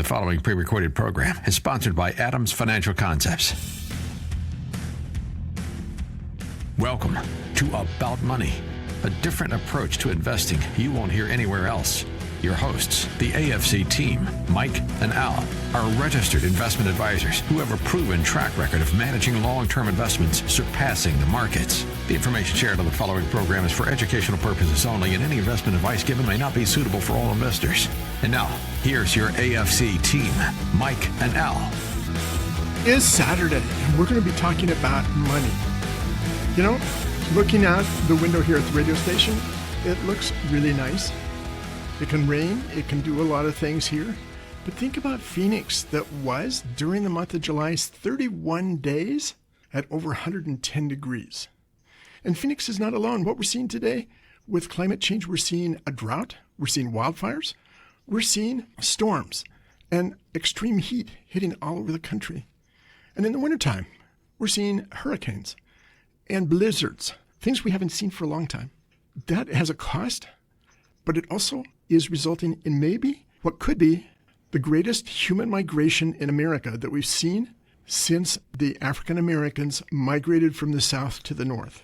The following pre-recorded program is sponsored by Adams Financial Concepts. Welcome to About Money, a different approach to investing you won't hear anywhere else. Your hosts, the AFC team, Mike and Al, are registered investment advisors who have a proven track record of managing long-term investments surpassing the markets. The information shared on the following program is for educational purposes only, and any investment advice given may not be suitable for all investors. And now, here's your AFC team, Mike and Al. It's Saturday, and we're going to be talking about money. You know, looking out the window here at the radio station, it looks really nice. It can rain, it can do a lot of things here. But think about Phoenix that was, during the month of July, 31 days at over 110 degrees. And Phoenix is not alone. What we're seeing today with climate change, we're seeing a drought, we're seeing wildfires, we're seeing storms and extreme heat hitting all over the country. And in the wintertime, we're seeing hurricanes and blizzards, things we haven't seen for a long time. That has a cost, but it also is resulting in maybe what could be the greatest human migration in America that we've seen since the African Americans migrated from the south to the north.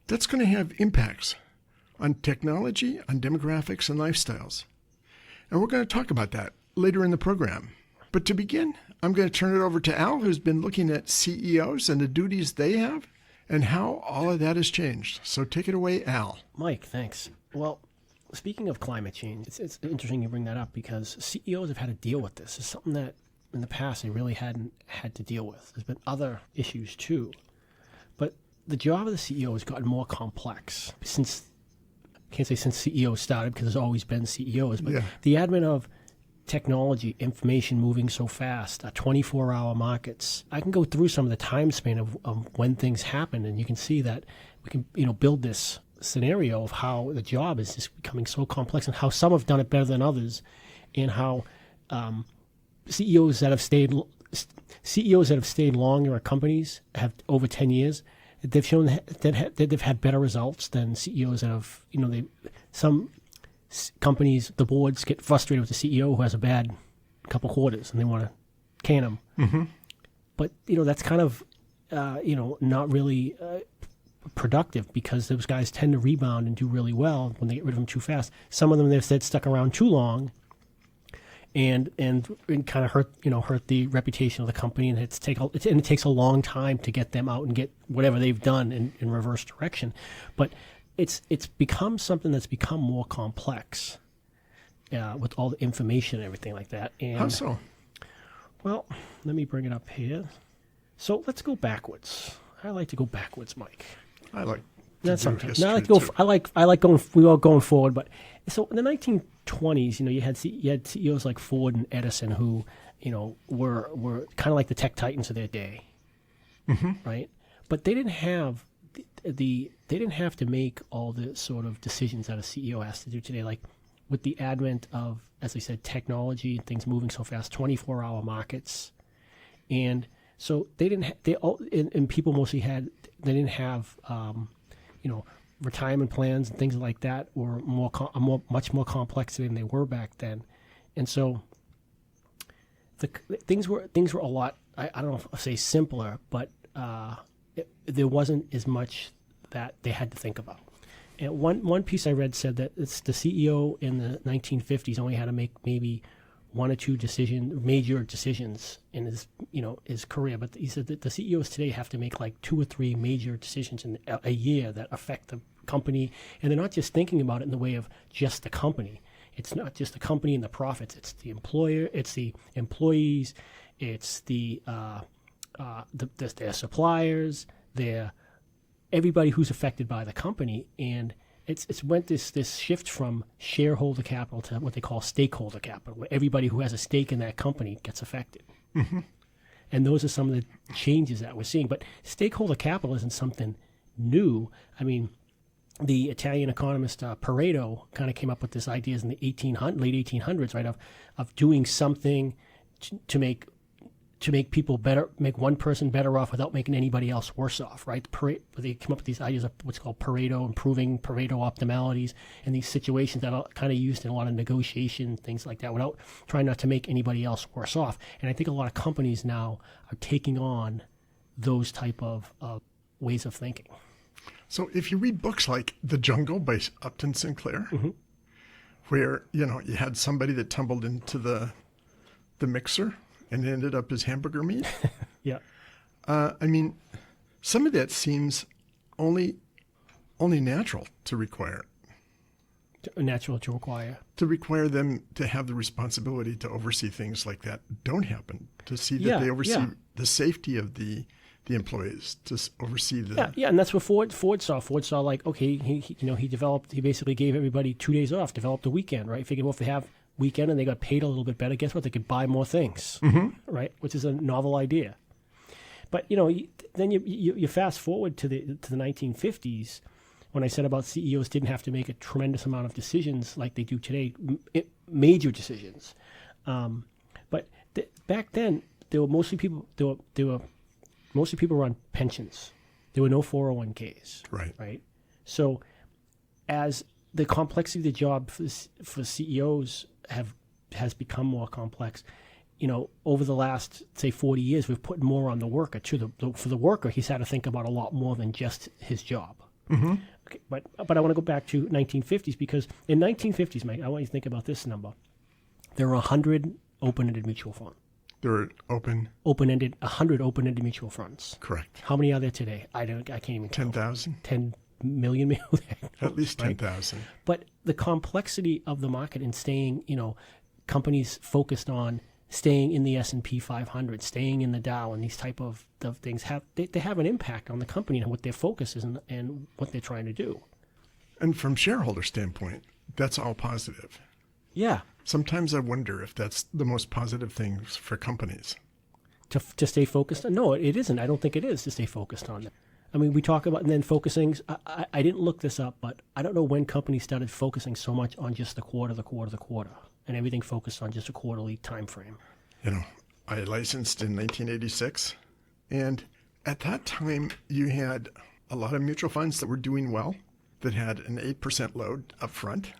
That's going to have impacts on technology, on demographics, and lifestyles. And we're going to talk about that later in the program. But to begin, I'm going to turn it over to Al, who's been looking at CEOs and the duties they have and how all of that has changed. So take it away, Al. Mike, thanks. Well, speaking of climate change, it's interesting you bring that up because CEOs have had to deal with this. It's something that in the past they really hadn't had to deal with. There's been other issues too. But the job of the CEO has gotten more complex since, I can't say since CEOs started because there's always been CEOs, but the advent of technology, information moving so fast, 24-hour markets. I can go through some of the time span of when things happen, and you can see that we can build this scenario of how the job is just becoming so complex and how some have done it better than others, and how CEOs that have stayed longer at companies have over 10 years. They've shown that they've had better results than CEOs that have, some companies, the boards get frustrated with the CEO who has a bad couple quarters and they want to can him. Mm-hmm. But, that's kind of, not really productive because those guys tend to rebound and do really well when they get rid of them too fast. Some of them, they've said, stuck around too long and kind of hurt the reputation of the company, and it takes a long time to get them out and get whatever they've done in reverse direction. But it's become something that's become more complex with all the information and everything like that. And, how so? Well, let me bring it up here. So let's go backwards. I like to go backwards, Mike. I like. That's sometimes. No, I like to go. I like going. We all going forward. But so in the 1920s, you had CEOs like Ford and Edison who, were kind of like the tech titans of their day, right? But they didn't have they didn't have to make all the sort of decisions that a CEO has to do today. Like with the advent of, as I said, technology and things moving so fast, 24-hour markets, and so they didn't. And people mostly had. They didn't have. Retirement plans and things like that were much more complex than they were back then, and so things were a lot. I don't know if I'll say simpler, but there wasn't as much that they had to think about. And one piece I read said that it's the CEO in the 1950s only had to make maybe one or two major decisions in his career, but he said that the CEOs today have to make like 2 or 3 major decisions in a year that affect the company, and they're not just thinking about it in the way of just the company. It's not just the company and the profits. It's the employer. It's the employees. It's their suppliers. Their everybody who's affected by the company, and it's went this shift from shareholder capital to what they call stakeholder capital, where everybody who has a stake in that company gets affected. Mm-hmm. And those are some of the changes that we're seeing. But stakeholder capital isn't something new. I mean, the Italian economist Pareto kind of came up with this ideas in the late 1800s, right, of doing something to make to make people better, make one person better off without making anybody else worse off, right? They come up with these ideas of what's called Pareto, improving Pareto optimalities, and these situations that are kind of used in a lot of negotiation, things like that, without trying not to make anybody else worse off. And I think a lot of companies now are taking on those type of ways of thinking. So if you read books like The Jungle by Upton Sinclair, where, you had somebody that tumbled into the mixer and ended up as hamburger meat. Yeah. I mean, some of that seems only natural to require. Natural to require. To require them to have the responsibility to oversee things like that don't happen. To see that they oversee the safety of the employees, to oversee the... Yeah, and that's what Ford saw. Ford saw, like, okay, he basically gave everybody 2 days off, developed a weekend, right? Figured, well, if they have weekend and they got paid a little bit better, guess what? They could buy more things, right? Which is a novel idea. But then you fast forward to the 1950s, when I said about CEOs didn't have to make a tremendous amount of decisions like they do today, major decisions. But back then, there were mostly people. Mostly people were on pensions. There were no 401ks. Right. So, as the complexity of the job for CEOs has become more complex, over the last, say, 40 years, we've put more on the worker. For the worker, he's had to think about a lot more than just his job. Okay, but I want to go back to 1950s, because in 1950s, Mike, I want you to think about this number. There were 100 open-ended mutual funds. There are 100 open-ended mutual funds. Correct. How many are there today? I can't even tell. 10,000? 10 million maybe. At least right? 10,000. But the complexity of the market and staying, companies focused on staying in the S&P 500, staying in the Dow, and these type of things they have an impact on the company and what their focus is and what they're trying to do. And from shareholder standpoint, that's all positive. Yeah. Sometimes I wonder if that's the most positive thing for companies. To stay focused on? No, it isn't. I don't think it is to stay focused on it. I mean, we talk about, and then focusing, I didn't look this up, but I don't know when companies started focusing so much on just the quarter, and everything focused on just a quarterly time frame. I licensed in 1986, and at that time, you had a lot of mutual funds that were doing well, that had an 8% load up front.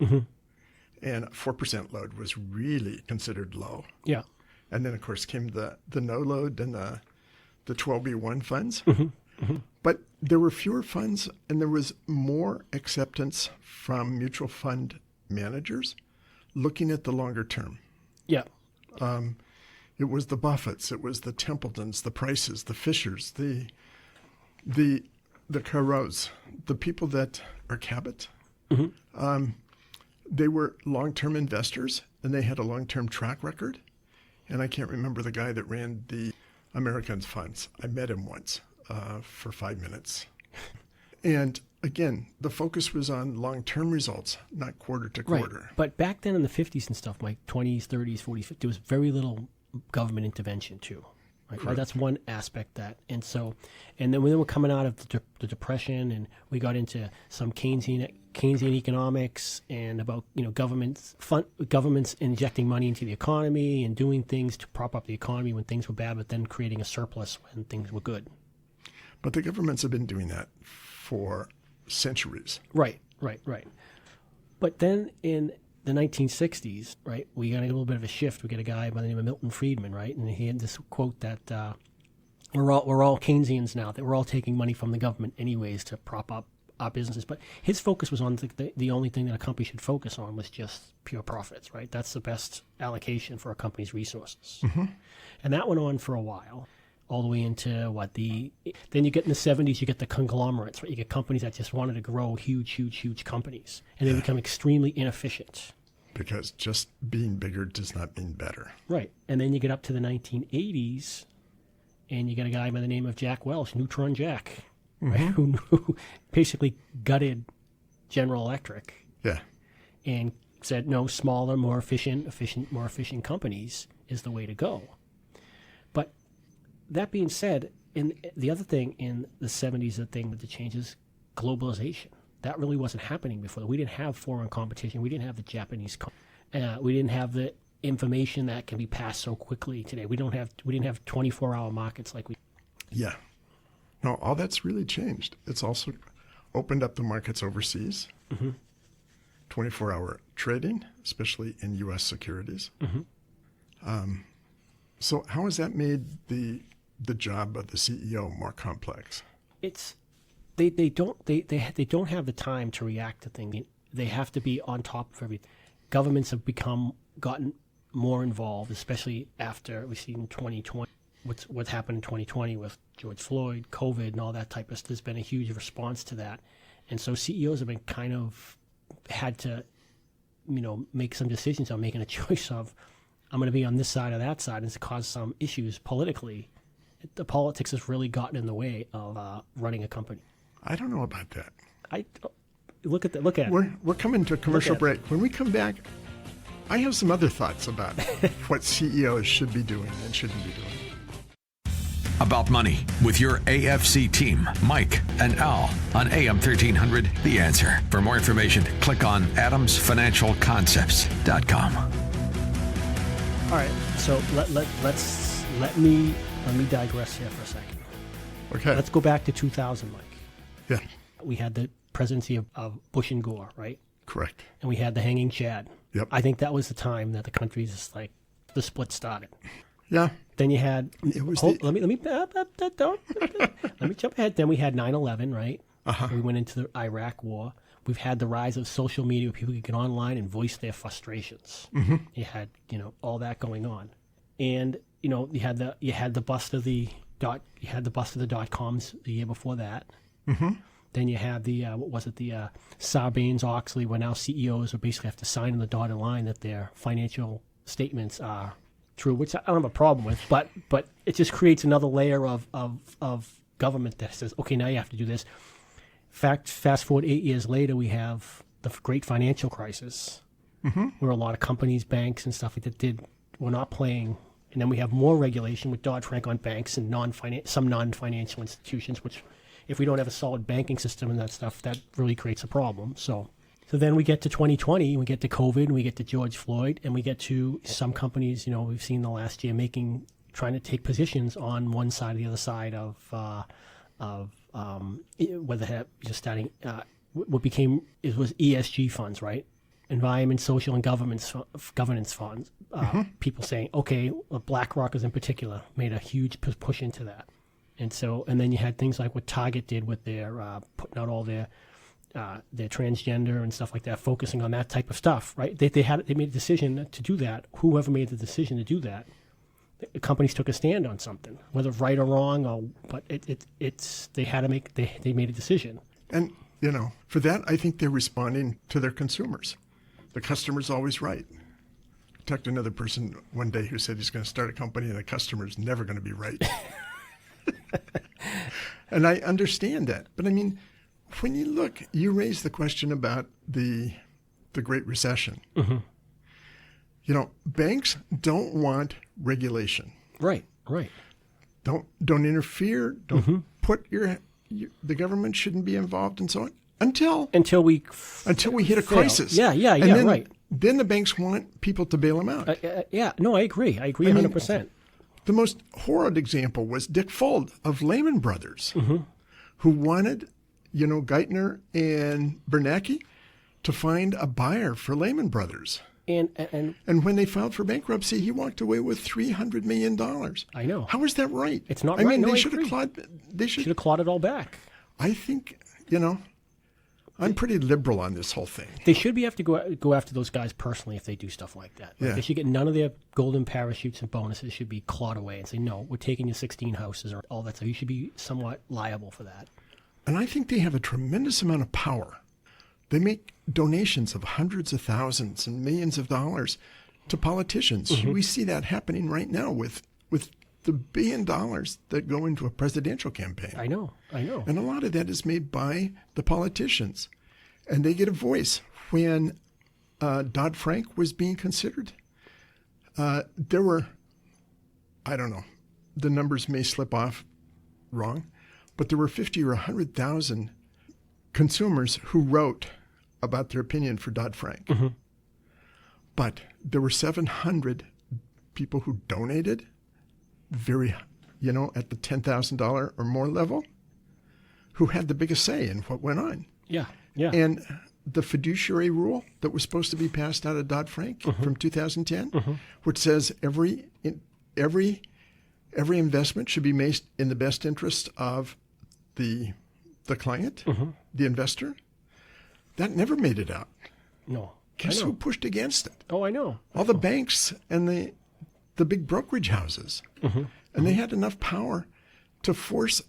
And a 4% load was really considered low. Yeah. And then, of course, came the no load and the 12B1 funds. But there were fewer funds, and there was more acceptance from mutual fund managers looking at the longer term. Yeah. It was the Buffetts, it was the Templetons, the Prices, the Fishers, the Carots, the people that are Cabot. They were long-term investors, and they had a long-term track record. And I can't remember the guy that ran the Americans funds. I met him once for 5 minutes. And again, the focus was on long-term results, not quarter to quarter. Right. But back then in the 50s and stuff, like 20s, 30s, 40s, 50s, there was very little government intervention too. Right? That's one aspect and then we were coming out of the Depression, and we got into some Keynesian economics and about governments injecting money into the economy and doing things to prop up the economy when things were bad, but then creating a surplus when things were good. But the governments have been doing that for centuries. Right. But then in the 1960s, right, we got a little bit of a shift. We get a guy by the name of Milton Friedman, right, and he had this quote that we're all Keynesians now, that we're all taking money from the government anyways to prop up our businesses. But his focus was on the only thing that a company should focus on was just pure profits, right? That's the best allocation for a company's resources. And that went on for a while, all the way into then you get in the 70s, you get the conglomerates, right? You get companies that just wanted to grow huge companies, and they become extremely inefficient. Because just being bigger does not mean better. Right. And then you get up to the 1980s, and you get a guy by the name of Jack Welch, Neutron Jack, right, who basically gutted General Electric. Yeah. And said, no, smaller, more efficient companies is the way to go. But that being said, the other thing in the 70s, the thing with the change is globalization. That really wasn't happening before. We didn't have foreign competition. We didn't have the Japanese. We didn't have the information that can be passed so quickly today. We didn't have 24-hour markets like we. Yeah. No, all that's really changed. It's also opened up the markets overseas. 24-hour trading, especially in U.S. securities. So how has that made the job of the CEO more complex? They don't have the time to react to things. They have to be on top of everything. Governments have gotten more involved, especially after we've seen 2020. What happened in 2020 with George Floyd, COVID, and all that type of stuff. There's been a huge response to that, and so CEOs have been kind of had to, make some decisions on making a choice of, I'm going to be on this side or that side, and it's caused some issues politically. The politics has really gotten in the way of running a company. I don't know about that. Look at it. We're coming to a commercial break. When we come back, I have some other thoughts about what CEOs should be doing and shouldn't be doing. About Money with your AFC team, Mike and Al, on AM 1300, The Answer. For more information, click on adamsfinancialconcepts.com. All right, so let me digress here for a second. Okay. Let's go back to 2000, Mike. Yeah, We had the presidency of Bush and Gore, right? correct. And we had the hanging Chad. Yep. I think that was the time that the country's just like the split started. Yeah. Then you had. It was let me jump ahead. Then we had 9/11, right? We went into the Iraq War. We've had the rise of social media where people could get online and voice their frustrations. You had all that going on, and you had the bust of the .coms the year before that. Then you had the the Sarbanes-Oxley, where now CEOs will basically have to sign on the dotted line that their financial statements are true, which I don't have a problem with, but it just creates another layer of government that says, okay, now you have to do this. Fast forward 8 years later, we have the great financial crisis, where a lot of companies, banks, and stuff like that were not playing, and then we have more regulation with Dodd-Frank on banks and some non-financial institutions, which, if we don't have a solid banking system and that stuff, that really creates a problem. So then we get to 2020, we get to COVID, and we get to George Floyd, and we get to some companies, we've seen the last year trying to take positions on one side or the other side of whether just starting what became was ESG funds, right? Environment, social, and governance funds. People saying, okay, BlackRock in particular made a huge push into that. And then you had things like what Target did with their putting out all their transgender and stuff like that, focusing on that type of stuff, right? They made a decision to do that. Whoever made the decision to do that, the companies took a stand on something, whether right or wrong, but they made a decision. And for that, I think they're responding to their consumers. The customer's always right. I talked to another person one day who said he's going to start a company and the customer's never going to be right. And I understand that. But I mean, when you look, you raised the question about the Great Recession. Banks don't want regulation. Right. Don't interfere. Don't put the government shouldn't be involved and so on until we hit a crisis. Yeah, and then, right. Then the banks want people to bail them out. I agree. I agree 100%. The most horrid example was Dick Fuld of Lehman Brothers, who wanted, Geithner and Bernanke to find a buyer for Lehman Brothers. And when they filed for bankruptcy, he walked away with $300 million. I know. How is that right? It's not right. I mean, they should have clawed. They should have clawed it all back. I think, I'm pretty liberal on this whole thing. They should have to go after those guys personally if they do stuff like that. Like, yeah. They should get none of their golden parachutes and bonuses should be clawed away and say, no, we're taking your 16 houses or all that stuff. You should be somewhat liable for that. And I think they have a tremendous amount of power. They make donations of hundreds of thousands and millions of dollars to politicians. We see that happening right now with the $1 billion that go into a presidential campaign. I know. And a lot of that is made by the politicians. And they get a voice. When Dodd-Frank was being considered, there were, I don't know, the numbers may slip off wrong, but there were 50 or 100,000 consumers who wrote about their opinion for Dodd-Frank. But there were 700 people who donated, very, at the $10,000 or more level, who had the biggest say in what went on. Yeah, yeah. And the fiduciary rule that was supposed to be passed out of Dodd-Frank from 2010, which says every investment should be made in the best interest of the client, the investor, that never made it out. No. Guess who pushed against it? Oh, I know. All the banks and the big brokerage houses. And they had enough power to force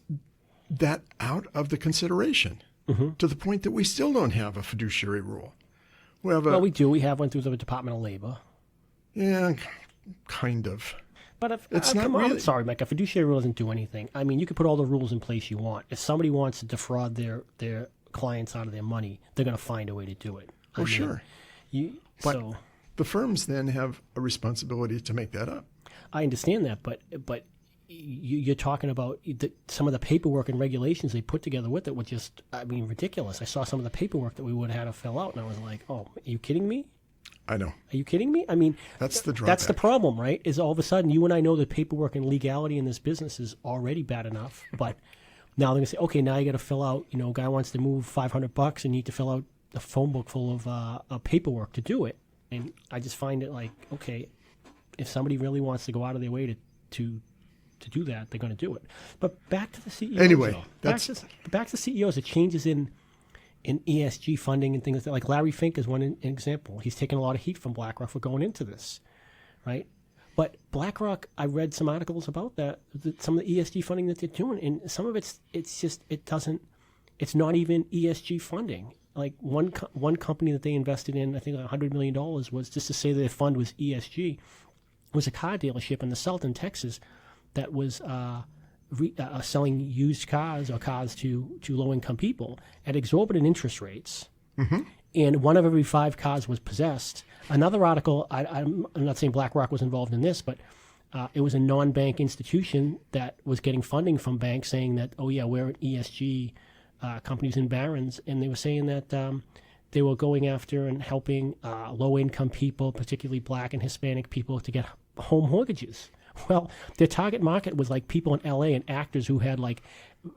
that out of the consideration to the point that we still don't have a fiduciary rule. Well, we do. We have one through the Department of Labor. Yeah, kind of. But it's not come on, really. I'm sorry, Mike. A fiduciary rule doesn't do anything. I mean, you can put all the rules in place you want. If somebody wants to defraud their clients out of their money, they're going to find a way to do it. Oh, sure. But So the firms then have a responsibility to make that up. I understand that, but you're talking about some of the paperwork and regulations they put together with it were just, ridiculous. I saw some of the paperwork that we would have had to fill out, and I was like, oh, are you kidding me? I know. Are you kidding me? I mean, That's the drawback. That's the problem, right? Is all of a sudden you and I know that paperwork and legality in this business is already bad enough, but now they're going to say, okay, now you got to fill out, a guy wants to move $500 and you need to fill out a phone book full of paperwork to do it. And I just find it like, okay, if somebody really wants to go out of their way to do that, they're going to do it. But back to the CEOs. Anyway, back to CEOs. The changes in ESG funding and things like that. Like Larry Fink is one example. He's taken a lot of heat from BlackRock for going into this, right? But BlackRock, I read some articles about that, some of the ESG funding that they're doing, and some of it's not even ESG funding. Like one company that they invested in, I think $100 million, was just to say that their fund was ESG. It was a car dealership in the South in Texas that was selling used cars or cars to low-income people at exorbitant interest rates. And one of every 5 cars was possessed. Another article, I'm not saying BlackRock was involved in this, but it was a non-bank institution that was getting funding from banks saying that, oh, yeah, we're an ESG companies in Barron's, and they were saying that they were going after and helping low-income people, particularly Black and Hispanic people, to get home mortgages. Well, their target market was like people in L.A. and actors who had like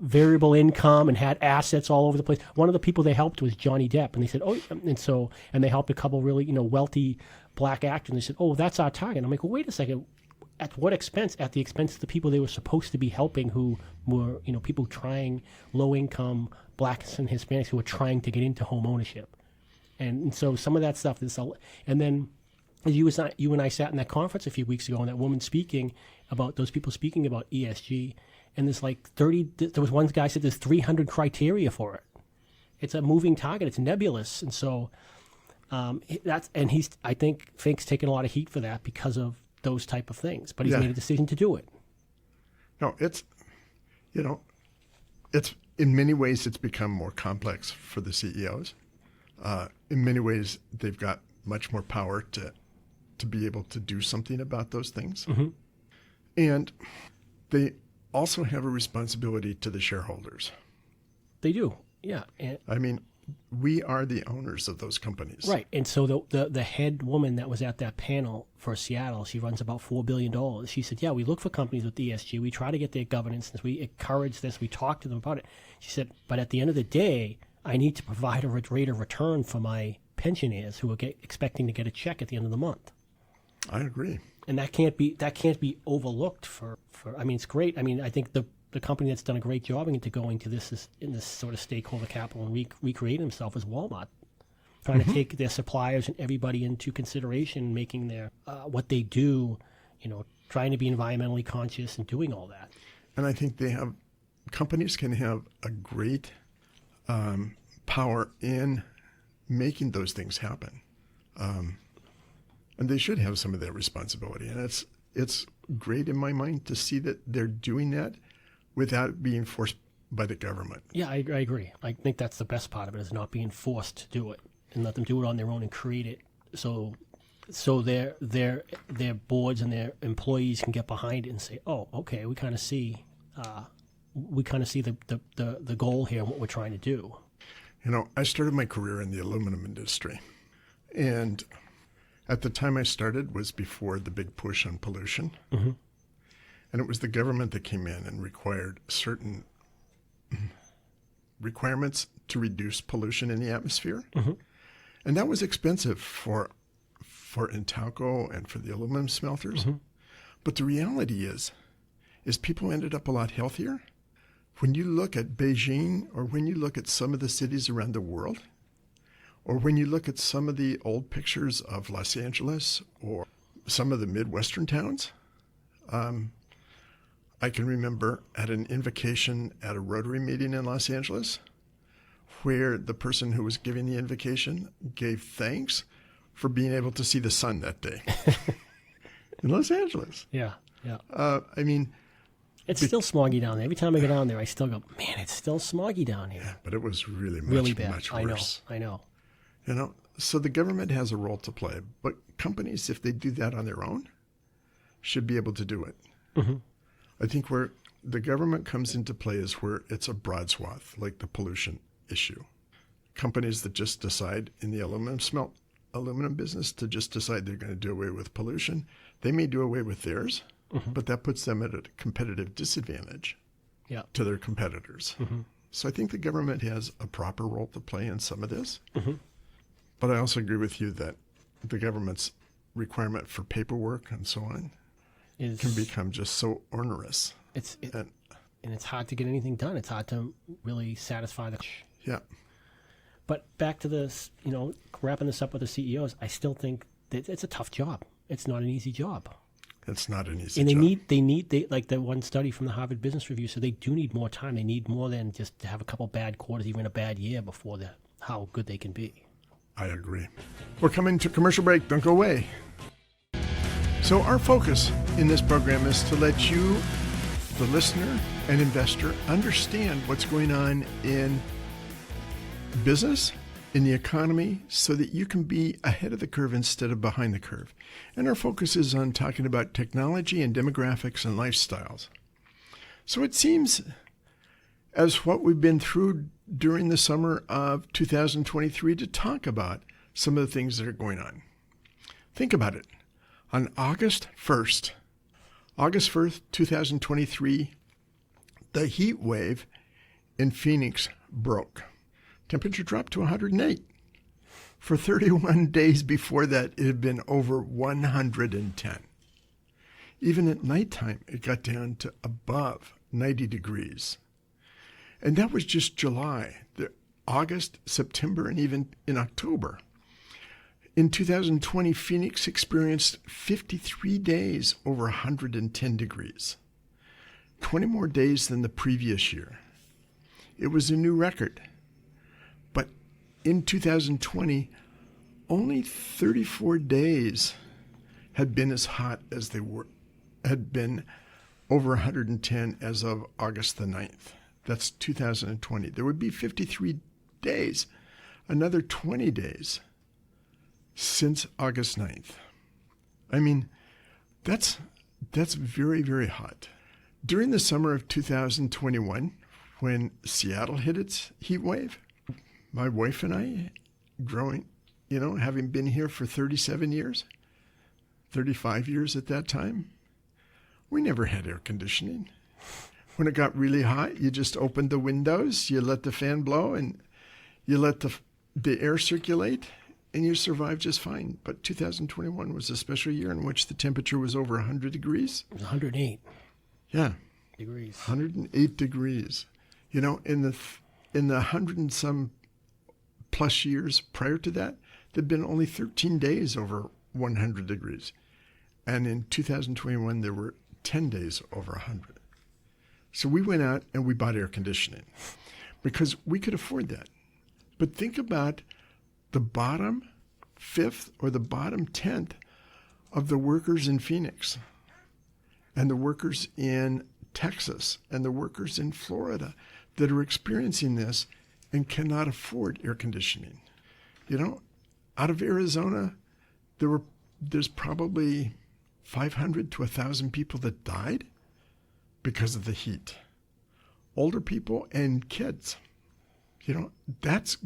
variable income and had assets all over the place. One of the people they helped was Johnny Depp, and they said, and they helped a couple really wealthy Black actors, and they said, oh, that's our target. I'm like, well, wait a second. At what expense? At the expense of the people they were supposed to be helping, who were, people trying, low-income Blacks and Hispanics who were trying to get into home ownership. And so some of that stuff is, and then you and I sat in that conference a few weeks ago, and that woman speaking about those people speaking about ESG, and there's like 30. There was one guy said there's 300 criteria for it. It's a moving target. It's nebulous, and so I think Fink's taken a lot of heat for that because of those type of things, but he's made a decision to do it. No, it's in many ways it's become more complex for the CEOs. In many ways, they've got much more power to be able to do something about those things. And they also have a responsibility to the shareholders. They do, yeah. And we are the owners of those companies. Right. And so the head woman that was at that panel for Seattle, she runs about $4 billion. She said, yeah, we look for companies with ESG. We try to get their governance. We encourage this. We talk to them about it. She said, but at the end of the day, I need to provide a rate of return for my pensioners who are expecting to get a check at the end of the month. I agree. And that can't be overlooked for it's great. I think the company that's done a great job into going to this in this sort of stakeholder capital and recreating himself is Walmart, trying to take their suppliers and everybody into consideration, making their what they do, trying to be environmentally conscious and doing all that. And I think companies can have a great power in making those things happen, and they should have some of that responsibility. And it's great in my mind to see that they're doing that without being forced by the government. Yeah, I agree. I think that's the best part of it, is not being forced to do it and let them do it on their own and create it so their boards and their employees can get behind it and say, oh, okay, we kind of see the goal here and what we're trying to do. I started my career in the aluminum industry, and At the time I started was before the big push on pollution. Mm-hmm. And it was the government that came in and required certain requirements to reduce pollution in the atmosphere. Mm-hmm. And that was expensive for Intalco and for the aluminum smelters. Mm-hmm. But the reality is people ended up a lot healthier. When you look at Beijing, or when you look at some of the cities around the world, or when you look at some of the old pictures of Los Angeles or some of the Midwestern towns, I can remember at an invocation at a Rotary meeting in Los Angeles where the person who was giving the invocation gave thanks for being able to see the sun that day in Los Angeles. Yeah, yeah. I mean, it's still smoggy down there. Every time I go down there, I still go, man, it's still smoggy down here. Yeah, but it was really bad. Much worse. I know. You know, so the government has a role to play, but companies, if they do that on their own, should be able to do it. Mm-hmm. I think where the government comes into play is where it's a broad swath, like the pollution issue. Companies that just decide in the aluminum business to just decide they're going to do away with pollution, they may do away with theirs, mm-hmm. but that puts them at a competitive disadvantage to their competitors. Mm-hmm. So I think the government has a proper role to play in some of this. Mm-hmm. But I also agree with you that the government's requirement for paperwork and so on can become just so onerous. And it's hard to get anything done. It's hard to really satisfy the... Yeah. But back to this, wrapping this up with the CEOs, I still think that it's a tough job. It's not an easy job. It's not an easy job. And they need like the one study from the Harvard Business Review, so they do need more time. They need more than just to have a couple bad quarters, even a bad year before how good they can be. I agree. We're coming to commercial break. Don't go away. So our focus in this program is to let you, the listener and investor, understand what's going on in business, in the economy, so that you can be ahead of the curve instead of behind the curve. And our focus is on talking about technology and demographics and lifestyles. So it seems as what we've been through during the summer of 2023 to talk about some of the things that are going on. Think about it. On August 1st, 2023, the heat wave in Phoenix broke. Temperature dropped to 108. For 31 days before that, it had been over 110. Even at nighttime, it got down to above 90 degrees. And that was just July, August, September, and even in October. In 2020, Phoenix experienced 53 days over 110 degrees, 20 more days than the previous year. It was a new record. But in 2020, only 34 days had been as hot as had been over 110 as of August the 9th. That's 2020. There would be 53 days, another 20 days since August 9th. I mean, that's very, very hot. During the summer of 2021, when Seattle hit its heat wave, my wife and I, having been here for 37 years, 35 years at that time, we never had air conditioning. When it got really hot, you just opened the windows, you let the fan blow, and you let the air circulate, and you survived just fine. But 2021 was a special year in which the temperature was over 100 degrees. It was 108. Yeah. Degrees. 108 degrees. In the 100 and some plus years prior to that, there'd been only 13 days over 100 degrees. And in 2021, there were 10 days over 100. So we went out and we bought air conditioning because we could afford that. But think about the bottom fifth or the bottom 10th of the workers in Phoenix and the workers in Texas and the workers in Florida that are experiencing this and cannot afford air conditioning. Out of Arizona, there's probably 500 to 1,000 people that died because of the heat. Older people and kids. That's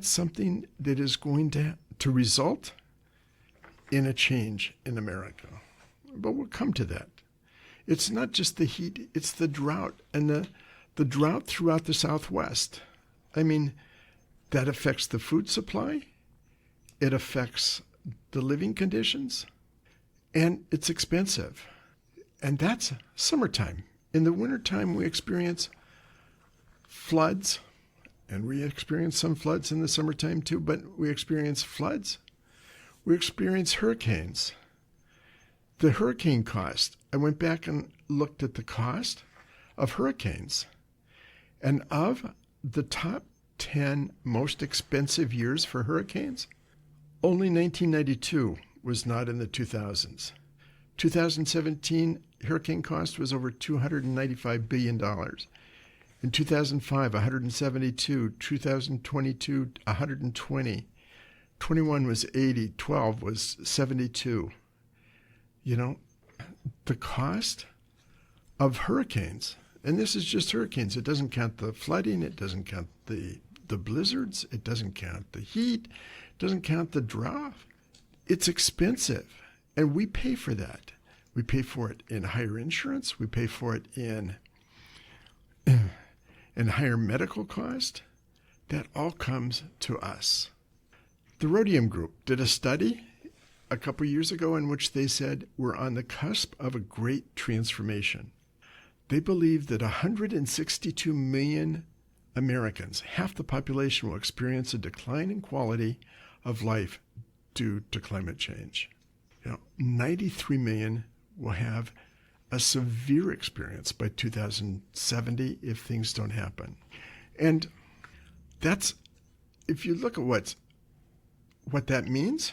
something that is going to result in a change in America. But we'll come to that. It's not just the heat, it's the drought, and the drought throughout the Southwest. I mean, that affects the food supply, it affects the living conditions, and it's expensive. And that's summertime. In the wintertime, we experience floods, and we experience some floods in the summertime too, but we experience floods. We experience hurricanes. The hurricane cost, I went back and looked at the cost of hurricanes. And of the top 10 most expensive years for hurricanes, only 1992 was not in the 2000s. 2017 hurricane cost was over $295 billion. In 2005, 172. 2022, 120. 21 was 80. 12 was 72. You know, the cost of hurricanes, and this is just hurricanes. It doesn't count the flooding. It doesn't count the blizzards. It doesn't count the heat. It doesn't count the drought. It's expensive, and we pay for that. We pay for it in higher insurance. We pay for it in higher medical cost. That all comes to us. The Rhodium Group did a study a couple years ago in which they said we're on the cusp of a great transformation. They believe that 162 million Americans, half the population, will experience a decline in quality of life due to climate change. 93 million will have a severe experience by 2070 if things don't happen. And that's, if you look at what that means,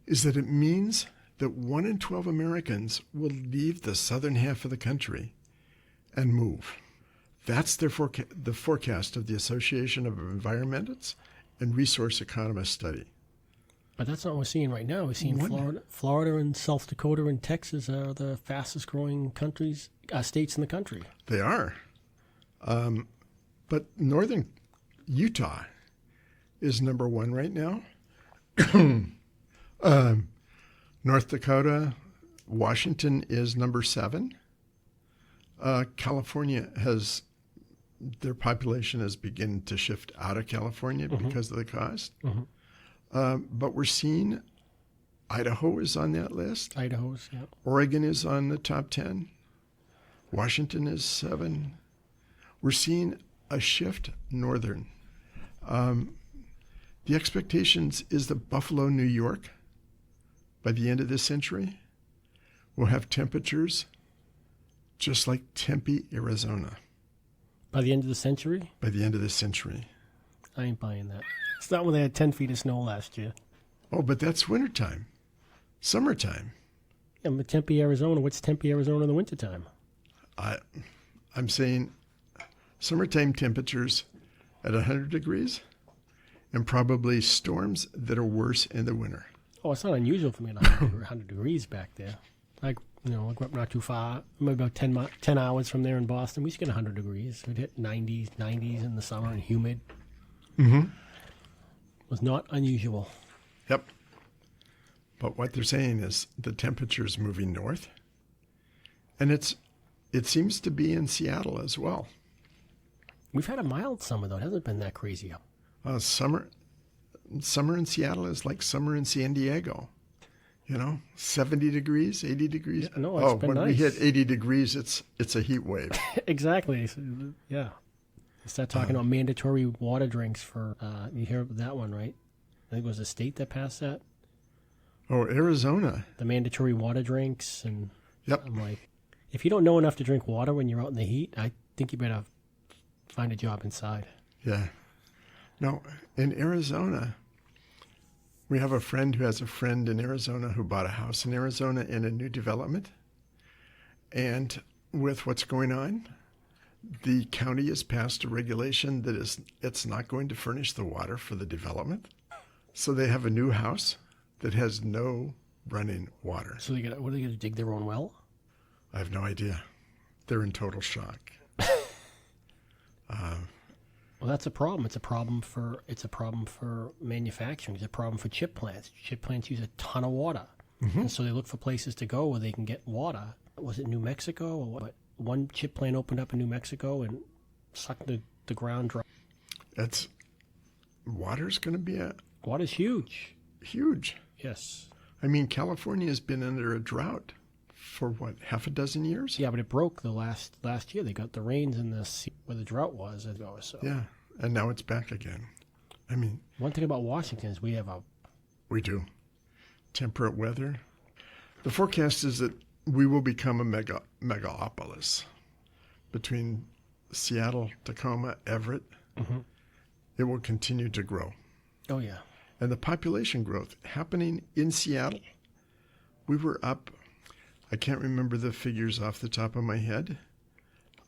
is that it means that 1 in 12 Americans will leave the southern half of the country and move. That's the forecast of the Association of Environmentalists and Resource Economists study. But that's not what we're seeing right now. We're seeing Florida and South Dakota and Texas are the fastest growing states in the country. They are. But northern Utah is number 1 right now. North Dakota, Washington is number 7. California their population has begun to shift out of California because of the cost. But we're seeing Idaho is on that list. Idaho's, yeah. Oregon is on the top 10. Washington is 7. We're seeing a shift northern. The expectations is that Buffalo, New York, by the end of this century, will have temperatures just like Tempe, Arizona. By the end of the century? By the end of this century. I ain't buying that. It's not when they had 10 feet of snow last year. Oh, but that's wintertime. Summertime. Yeah, but Tempe, Arizona, what's Tempe, Arizona in the wintertime? I'm saying summertime temperatures at 100 degrees and probably storms that are worse in the winter. Oh, it's not unusual for me at 100 degrees back there. I grew up not too far, maybe about 10 hours from there in Boston. We used to get 100 degrees. We'd hit 90s in the summer and humid. It was not unusual. Yep. But what they're saying is the temperature's moving north. And it seems to be in Seattle as well. We've had a mild summer, though. It hasn't been that crazy. Summer in Seattle is like summer in San Diego. 70 degrees, 80 degrees. Yeah, no, it's been when nice. we hit 80 degrees, it's a heat wave. Exactly. Yeah. They start talking about mandatory water drinks for, you hear that one, right? I think it was the state that passed that. Oh, Arizona. The mandatory water drinks. And Yep. I'm like, if you don't know enough to drink water when you're out in the heat, I think you better find a job inside. Yeah. No, in Arizona, we have a friend who has a friend in Arizona who bought a house in Arizona in a new development. And with what's going on, the county has passed a regulation that it's not going to furnish the water for the development. So they have a new house that has no running water. So what are they going to dig their own well? I have no idea. They're in total shock. Well, Well, that's a problem. It's a problem for manufacturing. It's a problem for chip plants. Chip plants use a ton of water, and so they look for places to go where they can get water. Was it New Mexico or what? One chip plant opened up in New Mexico and sucked the ground dry. Water's going to be Water's huge. huge. Yes. I mean, California has been under a drought for what, half a dozen years? Yeah, but it broke the last year. They got the rains in the sea where the drought was. So Yeah, and now it's back again. I mean, one thing about Washington is we do. Temperate weather. The forecast is that we will become a megalopolis between Seattle, Tacoma, Everett. It will continue to grow. Oh yeah. And the population growth happening in Seattle, we were up, I can't remember the figures off the top of my head,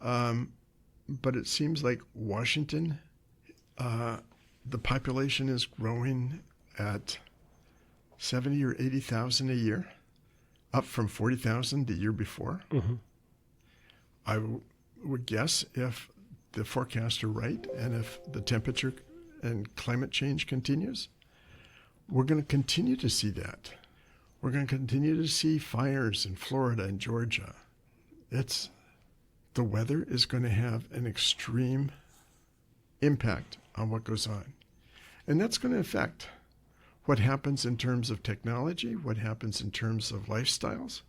but it seems like Washington, the population is growing at 70 or 80,000 a year, up from 40,000 the year before. I would guess if the forecasts are right and if the temperature and climate change continues, we're going to continue to see that. We're going to continue to see fires in Florida and Georgia. The weather is going to have an extreme impact on what goes on. And that's going to affect what happens in terms of technology, what happens in terms of lifestyles,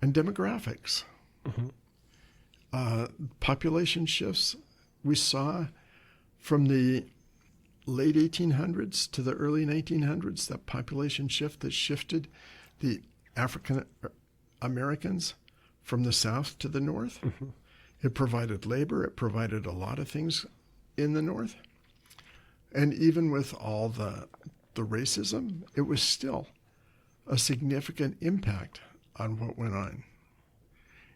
and demographics. Population shifts we saw from the late 1800s to the early 1900s, that population shift that shifted the African Americans from the south to the north. It provided labor. It provided a lot of things in the north. And even with all the racism, it was still a significant impact on what went on.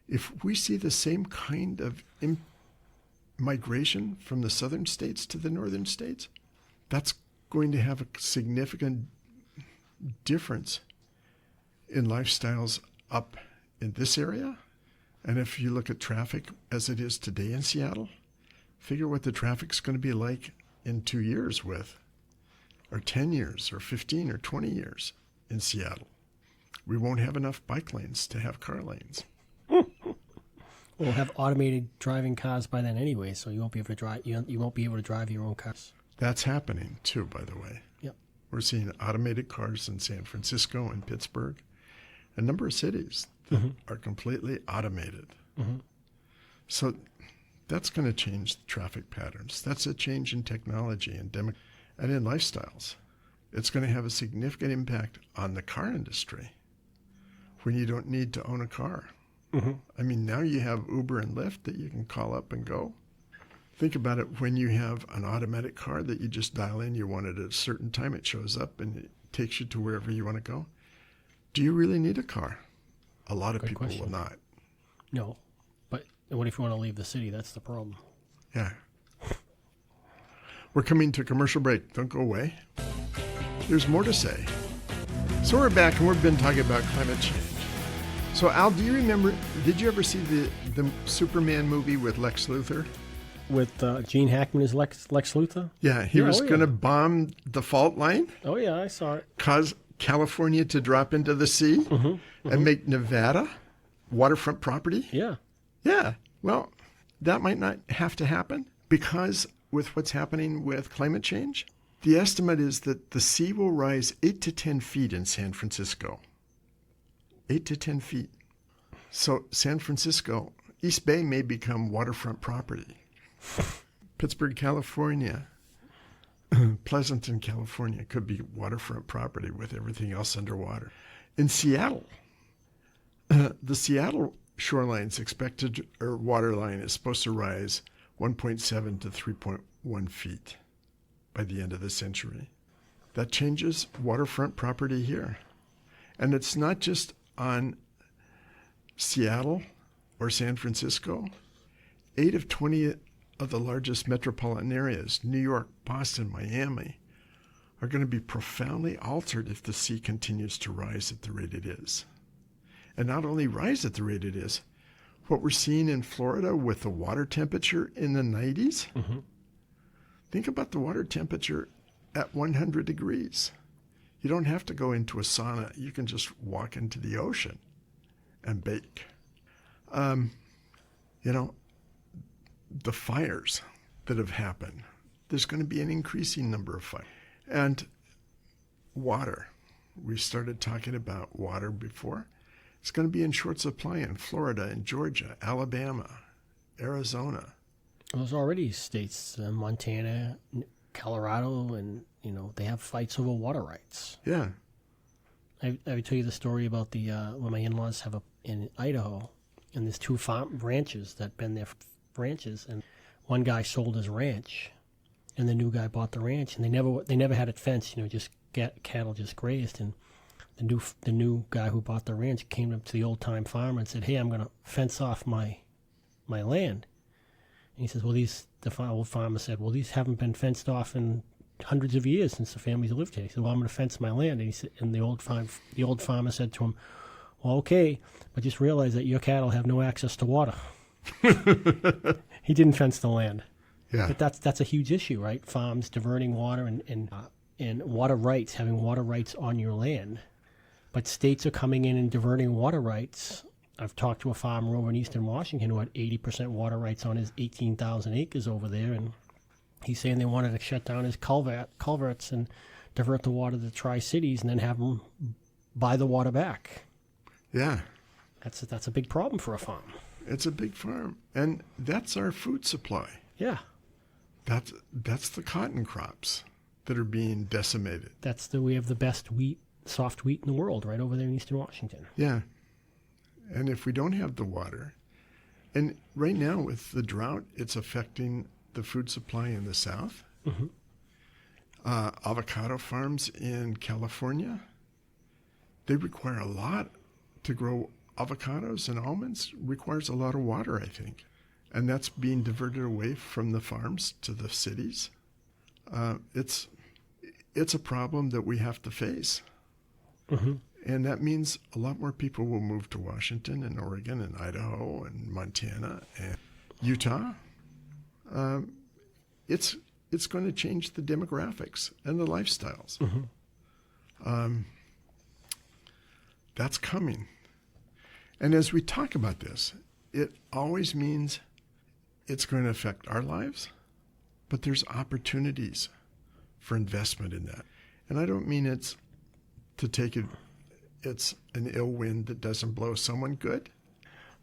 If we see the same kind of migration from the southern states to the northern states, that's going to have a significant difference in lifestyles up in this area. And if you look at traffic as it is today in Seattle, figure what the traffic's going to be like in 2 years or 10 years, or 15 or 20 years in Seattle. We won't have enough bike lanes to have car lanes. We'll have automated driving cars by then anyway, so you won't be able to drive. You won't be able to drive your own cars. That's happening too, by the way. Yep. We're seeing automated cars in San Francisco and Pittsburgh, a number of cities that are completely automated. So that's going to change the traffic patterns. That's a change in technology and in lifestyles. It's going to have a significant impact on the car industry when you don't need to own a car. I mean, now you have Uber and Lyft that you can call up and go. Think about it when you have an automatic car that you just dial in, you want it at a certain time, it shows up and it takes you to wherever you want to go. Do you really need a car? A lot of people will not. No. But what if you want to leave the city? That's the problem. Yeah. We're coming to a commercial break. Don't go away. There's more to say. So we're back and we've been talking about climate change. So Al, do you remember, did you ever see the Superman movie with Lex Luthor? With Gene Hackman as Lex Luthor? Yeah, he was going to bomb the fault line. Oh, yeah, I saw it. Cause California to drop into the sea and make Nevada waterfront property. Yeah. Yeah. Well, that might not have to happen because with what's happening with climate change, the estimate is that the sea will rise 8 to 10 feet in San Francisco. 8 to 10 feet. So San Francisco, East Bay may become waterfront property. Pittsburgh, California, Pleasanton, California could be waterfront property with everything else underwater. In Seattle, the Seattle shoreline's expected, or water line is supposed to rise 1.7 to 3.1 feet by the end of the century. That changes waterfront property here. And it's not just on Seattle or San Francisco. 8 of 20 of the largest metropolitan areas, New York, Boston, Miami, are going to be profoundly altered if the sea continues to rise at the rate it is. And not only rise at the rate it is, what we're seeing in Florida with the water temperature in the 90s, Think about the water temperature at 100 degrees. You don't have to go into a sauna. You can just walk into the ocean and bake. The fires that have happened, there's going to be an increasing number of fires. And water. We started talking about water before. It's going to be in short supply in Florida and Georgia, Alabama, Arizona. There's already states, Montana, Colorado, and, they have fights over water rights. Yeah. I would tell you the story about the when my in-laws have in Idaho, and there's two ranches that been there ranches, and one guy sold his ranch, and the new guy bought the ranch, and they never had it fenced, just cattle just grazed, and the new guy who bought the ranch came up to the old time farmer and said, "Hey, I'm going to fence off my land." And he says, "Well, the old farmer said, well, these haven't been fenced off in hundreds of years since the families lived here." He said, "Well, I'm going to fence my land." And he said, and the old farmer said to him, "Well, okay, but just realize that your cattle have no access to water." He didn't fence the land. Yeah. But that's a huge issue, right? Farms diverting water and water rights, having water rights on your land. But states are coming in and diverting water rights. I've talked to a farmer over in eastern Washington who had 80% water rights on his 18,000 acres over there, and he's saying they wanted to shut down his culverts and divert the water to the Tri-Cities and then have them buy the water back. Yeah. That's a big problem for a farm. It's a big farm. And that's our food supply. Yeah. That's the cotton crops that are being decimated. We have the best wheat, soft wheat in the world right over there in eastern Washington. Yeah. And if we don't have the water, and right now with the drought, it's affecting the food supply in the South. Mm-hmm. Avocado farms in California, they require a lot to grow avocados and almonds, requires a lot of water, I think. And that's being diverted away from the farms to the cities. It's a problem that we have to face. Mm-hmm. And that means a lot more people will move to Washington and Oregon and Idaho and Montana and Utah. It's going to change the demographics and the lifestyles. Mm-hmm. That's coming. And as we talk about this, it always means it's going to affect our lives, but there's opportunities for investment in that. And I don't mean it's to take it, it's an ill wind that doesn't blow someone good.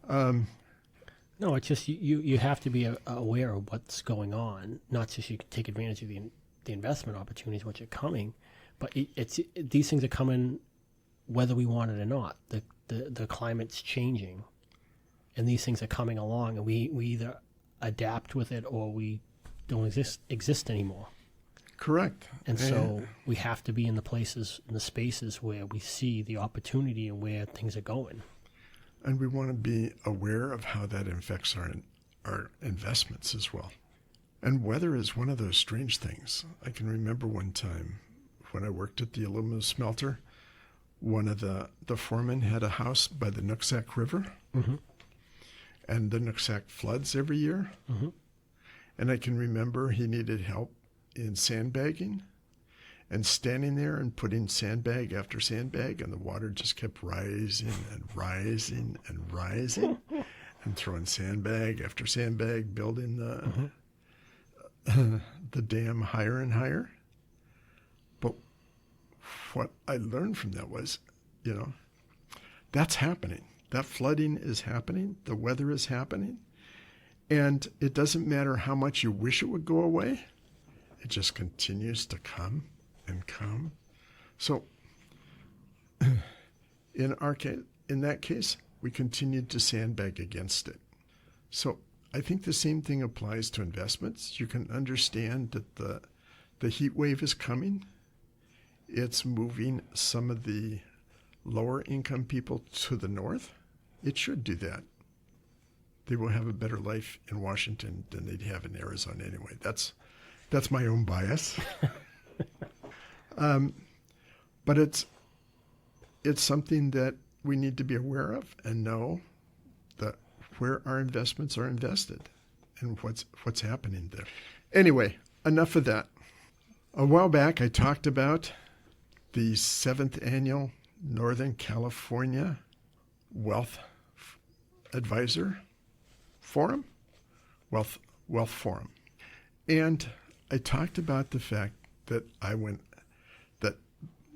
No, it's just you have to be aware of what's going on, not just you can take advantage of the investment opportunities which are coming, but these things are coming whether we want it or not. The climate's changing, and these things are coming along, and we either adapt with it or we don't exist anymore. Correct. And so we have to be in the spaces where we see the opportunity and where things are going. And we want to be aware of how that affects our investments as well. And weather is one of those strange things. I can remember one time when I worked at the aluminum smelter, one of the foremen had a house by the Nooksack River. Mm-hmm. And the Nooksack floods every year. Mm-hmm. And I can remember he needed help in sandbagging and standing there and putting sandbag after sandbag, and the water just kept rising and rising and rising, and throwing sandbag after sandbag, building the dam higher and higher. But what I learned from that was, that's happening. That flooding is happening. The weather is happening. And it doesn't matter how much you wish it would go away. It just continues to come and come. So in that case, we continued to sandbag against it. So I think the same thing applies to investments. You can understand that the heat wave is coming. It's moving some of the lower income people to the north. It should do that. They will have a better life in Washington than they'd have in Arizona anyway. That's my own bias. But it's something that we need to be aware of and know that where our investments are invested and what's happening there. Anyway, enough of that. A while back, I talked about the 7th Annual Northern California Wealth Advisor Forum, Wealth Forum. And I talked about the fact that that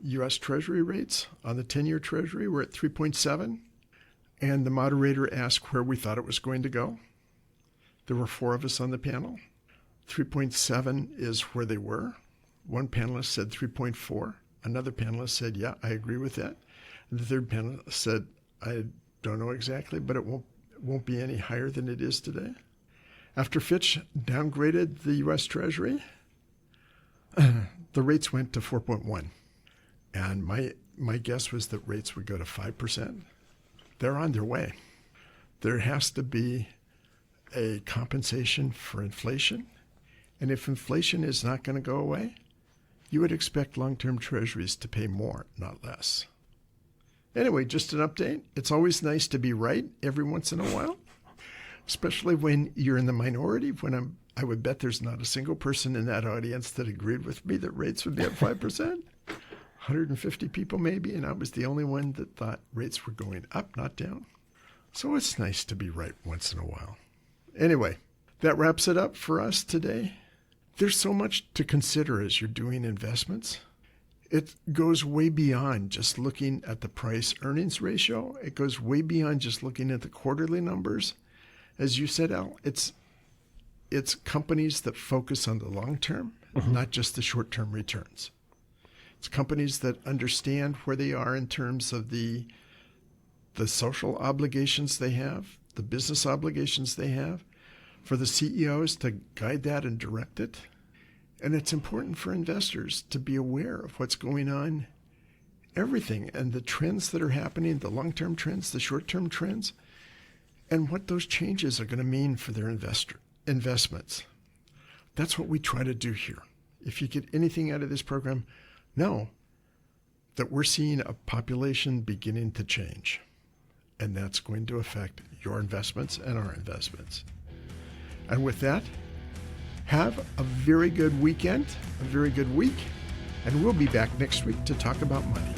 U.S. Treasury rates on the 10-year Treasury were at 3.7, and the moderator asked where we thought it was going to go. There were 4 of us on the panel. 3.7 is where they were. One panelist said 3.4. Another panelist said, yeah, I agree with that. And the third panelist said, I don't know exactly, but it won't be any higher than it is today. After Fitch downgraded the U.S. Treasury, the rates went to 4.1. And my guess was that rates would go to 5%. They're on their way. There has to be a compensation for inflation. And if inflation is not going to go away, you would expect long-term treasuries to pay more, not less. Anyway, just an update. It's always nice to be right every once in a while, especially when you're in the minority. I would bet there's not a single person in that audience that agreed with me that rates would be at 5%. 150 people maybe, and I was the only one that thought rates were going up, not down. So it's nice to be right once in a while. Anyway, that wraps it up for us today. There's so much to consider as you're doing investments. It goes way beyond just looking at the price-earnings ratio. It goes way beyond just looking at the quarterly numbers. As you said, Al, it's companies that focus on the long term, not just the short-term returns. It's companies that understand where they are in terms of the social obligations they have, the business obligations they have, for the CEOs to guide that and direct it. And it's important for investors to be aware of what's going on, everything, and the trends that are happening, the long-term trends, the short-term trends, and what those changes are going to mean for their investments. That's what we try to do here. If you get anything out of this program, know that we're seeing a population beginning to change, and that's going to affect your investments and our investments. And with that, have a very good weekend, a very good week, and we'll be back next week to talk about money.